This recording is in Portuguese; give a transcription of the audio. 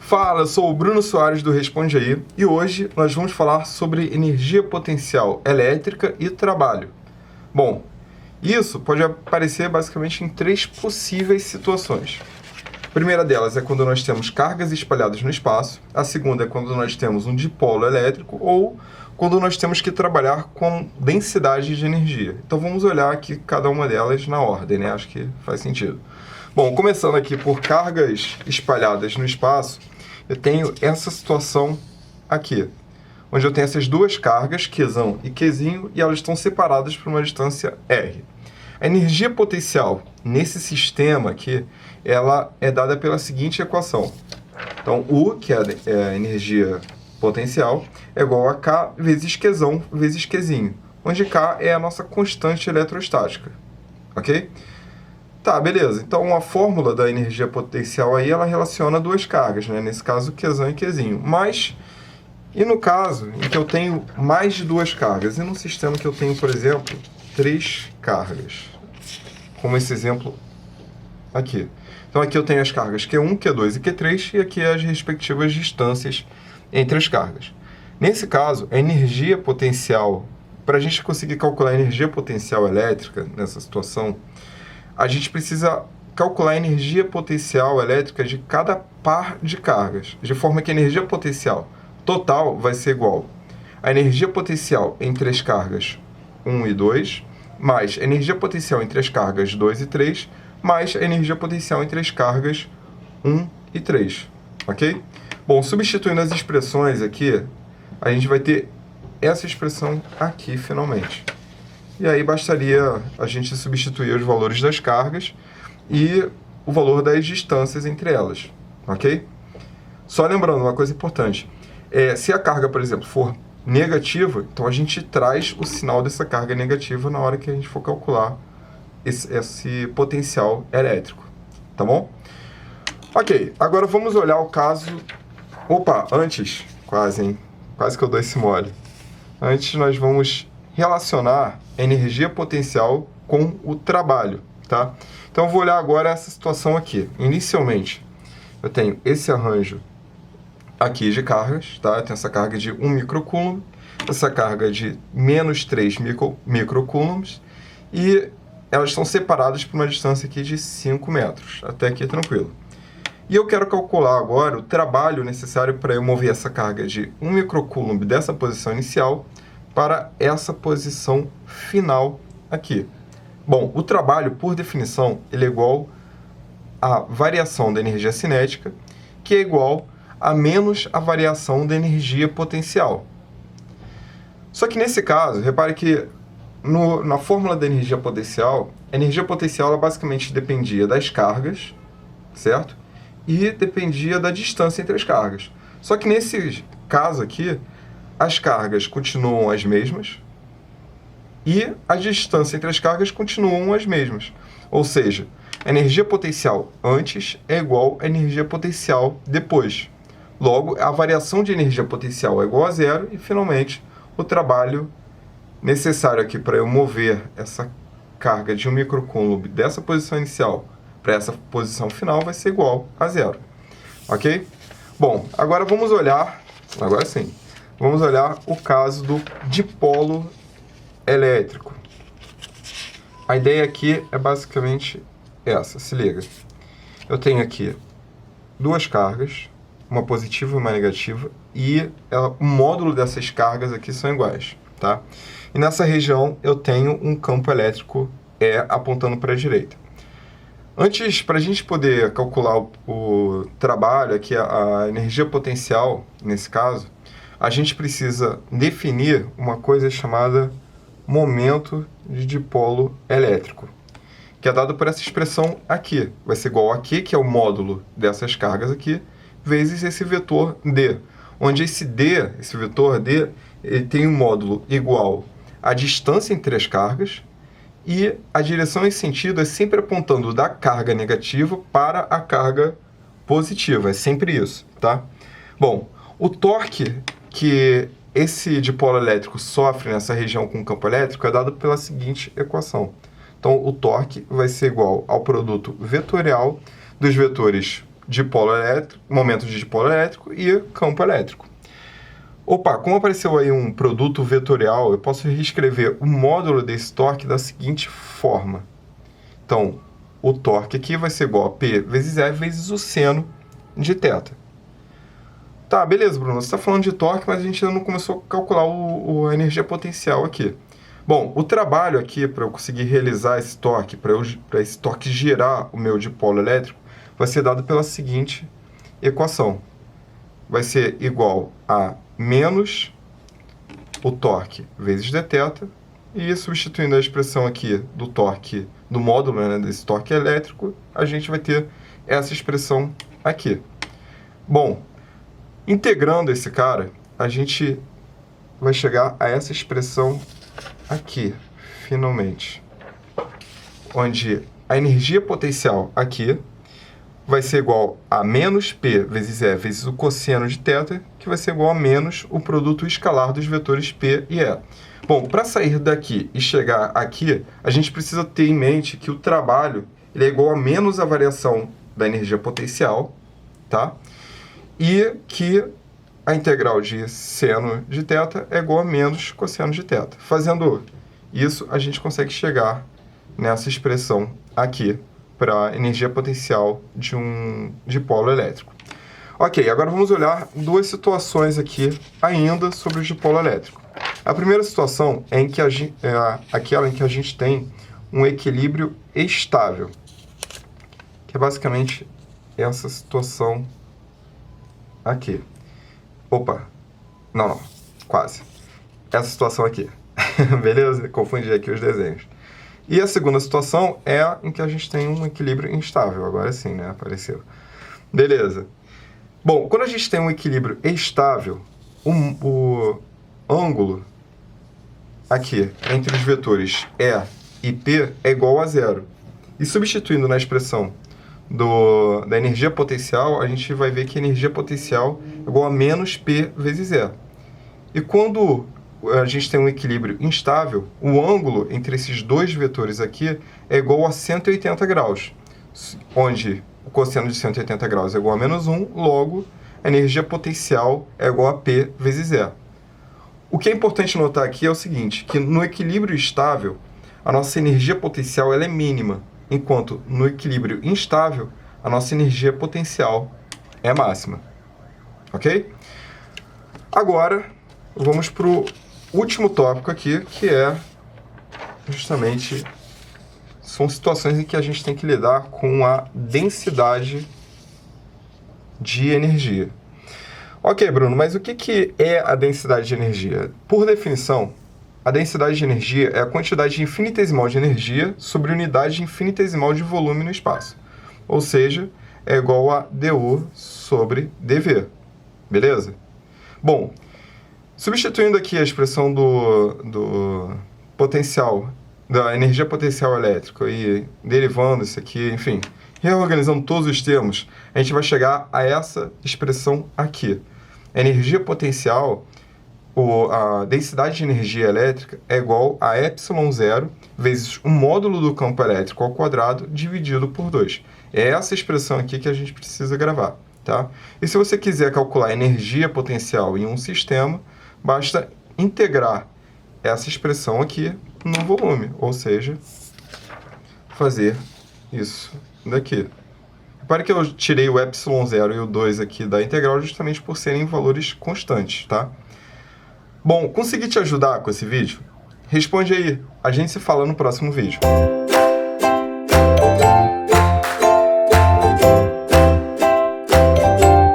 Fala, eu sou o Bruno Soares do Responde Aí e hoje nós vamos falar sobre energia potencial elétrica e trabalho. Bom, isso pode aparecer basicamente em três possíveis situações. A primeira delas é quando nós temos cargas espalhadas no espaço, a segunda é quando nós temos um dipolo elétrico ou quando nós temos que trabalhar com densidade de energia. Então vamos olhar aqui cada uma delas na ordem, né? Acho que faz sentido. Bom, começando aqui por cargas espalhadas no espaço, eu tenho essa situação aqui, onde eu tenho essas duas cargas, Qzão e Qzinho, e elas estão separadas por uma distância R. A energia potencial nesse sistema aqui, ela é dada pela seguinte equação. Então, U, que é a energia potencial, é igual a K vezes Qzão vezes Qzinho, onde K é a nossa constante eletrostática, ok? Tá, beleza. Então, a fórmula da energia potencial aí, ela relaciona duas cargas, né? Nesse caso, Qzão e Qzinho. Mas, e no caso em que eu tenho mais de duas cargas? E num sistema que eu tenho, por exemplo, três cargas, como esse exemplo aqui. Então, aqui eu tenho as cargas Q1, Q2 e Q3, e aqui as respectivas distâncias entre as cargas. Nesse caso, a energia potencial, para a gente conseguir calcular a energia potencial elétrica nessa situação, a gente precisa calcular a energia potencial elétrica de cada par de cargas, de forma que a energia potencial total vai ser igual à energia potencial entre as cargas 1 e 2, mais a energia potencial entre as cargas 2 e 3, mais a energia potencial entre as cargas 1 e 3, ok? Bom, substituindo as expressões aqui, a gente vai ter essa expressão aqui finalmente. E aí bastaria a gente substituir os valores das cargas e o valor das distâncias entre elas, ok? Só lembrando uma coisa importante, se a carga, por exemplo, for negativa, então a gente traz o sinal dessa carga negativa na hora que a gente for calcular esse potencial elétrico, tá bom? Ok, agora vamos olhar o caso... Opa, antes, quase, hein? Quase que eu dou esse mole. Antes nós vamos relacionar a energia potencial com o trabalho, tá? Então eu vou olhar agora essa situação aqui. Inicialmente, eu tenho esse arranjo aqui de cargas, tá? Eu tenho essa carga de 1 microcoulomb, essa carga de menos 3 microcoulombs, e elas estão separadas por uma distância aqui de 5 metros. Até aqui tranquilo. E eu quero calcular agora o trabalho necessário para eu mover essa carga de 1 microcoulomb dessa posição inicial para essa posição final aqui. Bom, o trabalho, por definição, ele é igual à variação da energia cinética, que é igual a menos a variação da energia potencial. Só que nesse caso, repare que na fórmula da energia potencial, a energia potencial ela basicamente dependia das cargas, certo? E dependia da distância entre as cargas. Só que nesse caso aqui, as cargas continuam as mesmas e a distância entre as cargas continuam as mesmas. Ou seja, a energia potencial antes é igual à energia potencial depois. Logo, a variação de energia potencial é igual a zero e, finalmente, o trabalho necessário aqui para eu mover essa carga de 1 microcoulomb dessa posição inicial para essa posição final vai ser igual a zero. Ok? Bom, agora vamos olhar, agora sim, vamos olhar o caso do dipolo elétrico. A ideia aqui é basicamente essa, se liga. Eu tenho aqui duas cargas, uma positiva e uma negativa, e o módulo dessas cargas aqui são iguais, tá? E nessa região eu tenho um campo elétrico apontando para a direita. Antes, para a gente poder calcular o trabalho, aqui a energia potencial, nesse caso, a gente precisa definir uma coisa chamada momento de dipolo elétrico, que é dado por essa expressão aqui. Vai ser igual a Q, que é o módulo dessas cargas aqui, vezes esse vetor D, onde esse vetor D, ele tem um módulo igual à distância entre as cargas, e a direção e sentido é sempre apontando da carga negativa para a carga positiva, é sempre isso, tá? Bom, o torque que esse dipolo elétrico sofre nessa região com campo elétrico é dado pela seguinte equação. Então, o torque vai ser igual ao produto vetorial dos vetores dipolo elétrico, momento de dipolo elétrico e campo elétrico. Opa, como apareceu aí um produto vetorial, eu posso reescrever o módulo desse torque da seguinte forma. Então, o torque aqui vai ser igual a P vezes E vezes o seno de θ. Tá, beleza, Bruno, você está falando de torque, mas a gente ainda não começou a calcular a energia potencial aqui. Bom, o trabalho aqui para eu conseguir realizar esse torque, para esse torque girar o meu dipolo elétrico, vai ser dado pela seguinte equação. Vai ser igual a menos o torque vezes dθ, e substituindo a expressão aqui do torque, do módulo, né, desse torque elétrico, a gente vai ter essa expressão aqui. Bom, integrando esse cara, a gente vai chegar a essa expressão aqui, finalmente, onde a energia potencial aqui vai ser igual a menos P vezes E vezes o cosseno de θ, que vai ser igual a menos o produto escalar dos vetores P e E. Bom, para sair daqui e chegar aqui, a gente precisa ter em mente que o trabalho ele é igual a menos a variação da energia potencial, tá? E que a integral de seno de θ é igual a menos cosseno de θ. Fazendo isso, a gente consegue chegar nessa expressão aqui, para a energia potencial de um dipolo elétrico. Ok, agora vamos olhar duas situações aqui ainda sobre o dipolo elétrico. A primeira situação é aquela em que a gente tem um equilíbrio estável, que é basicamente essa situação aqui. Opa, não, quase. Essa situação aqui, beleza? Confundi aqui os desenhos. E a segunda situação é em que a gente tem um equilíbrio instável. Agora sim, né? Apareceu. Beleza. Bom, quando a gente tem um equilíbrio estável, o ângulo aqui entre os vetores E e P é igual a zero. E substituindo na expressão da energia potencial, a gente vai ver que a energia potencial é igual a menos P vezes E. E quando a gente tem um equilíbrio instável, o ângulo entre esses dois vetores aqui é igual a 180 graus, onde o cosseno de 180 graus é igual a menos 1, logo a energia potencial é igual a P vezes E. O que é importante notar aqui é o seguinte, que no equilíbrio estável, a nossa energia potencial ela é mínima, enquanto no equilíbrio instável, a nossa energia potencial é máxima. Ok? Agora, vamos para o último tópico aqui, que é justamente, são situações em que a gente tem que lidar com a densidade de energia. Ok, Bruno, mas o que é a densidade de energia? Por definição, a densidade de energia é a quantidade infinitesimal de energia sobre unidade infinitesimal de volume no espaço. Ou seja, é igual a dU sobre dV. Beleza? Bom, substituindo aqui a expressão do potencial, da energia potencial elétrica e derivando isso aqui, enfim, reorganizando todos os termos, a gente vai chegar a essa expressão aqui. A energia potencial, a densidade de energia elétrica é igual a ε0 vezes o módulo do campo elétrico ao quadrado dividido por 2. É essa expressão aqui que a gente precisa gravar, tá? E se você quiser calcular a energia potencial em um sistema, basta integrar essa expressão aqui no volume, ou seja, fazer isso daqui. Repare que eu tirei o ε0 e o 2 aqui da integral justamente por serem valores constantes, tá? Bom, consegui te ajudar com esse vídeo? Responde aí, a gente se fala no próximo vídeo.